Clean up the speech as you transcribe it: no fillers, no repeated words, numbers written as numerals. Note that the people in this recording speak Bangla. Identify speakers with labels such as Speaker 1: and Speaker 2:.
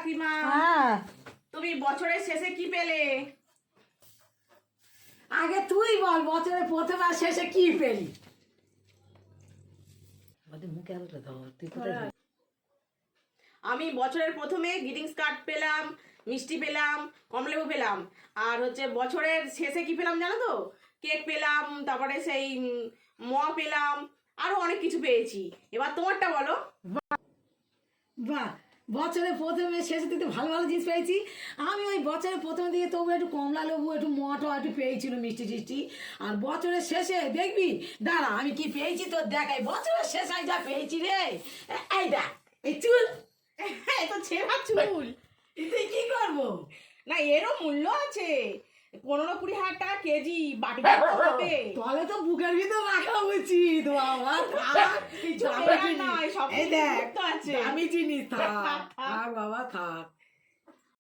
Speaker 1: কাকিমা, তুমি বছরের শেষে কি পেলে?
Speaker 2: আগে তুই বল, বছরের প্রথম আর শেষে কি পেলি? মুখে আলোটা ধর, তুই কোথায়?
Speaker 1: আমি বছরের প্রথমে গ্রিটিংস কার্ড পেলাম, মিষ্টি পেলাম, কমলেবু পেলাম। আর হচ্ছে বছরের শেষে কি পেলাম জানো তো? কেক পেলাম, তারপরে সেই পেলাম, আরো অনেক কিছু পেয়েছি। এবার তোমারটা বলো।
Speaker 2: বাহ, বছরের প্রথমে শেষে তুই তো ভালো ভালো জিনিস পেয়েছি। আমি ওই বছরের প্রথমে দিকে তবু একটু কমলা লেবু, একটু মটও একটু পেয়েছিল, মিষ্টি টিষ্টি। আর বছরের শেষে দেখবি, দাঁড়া আমি কি পেয়েছি তোর দেখাই। বছরের শেষে আমি যা পেয়েছি রে, এই দেখ, এই চুল,
Speaker 1: তো ছেঁড়া চুল,
Speaker 2: তুই কি করবো?
Speaker 1: না এরও মূল্য আছে। 15-20 হাজার টাকা কেজি, বাটিতে হবে।
Speaker 2: তাহলে তো বুকের ভিতর রাখা উচিত বাবা। থাক,
Speaker 1: কিছু
Speaker 2: দামি
Speaker 1: কেনার
Speaker 2: জিনিস।
Speaker 1: নয়, সব
Speaker 2: এই দেখ,
Speaker 1: তো আছে।
Speaker 2: দামি জিনিস, থাক থাক বাবা থাক।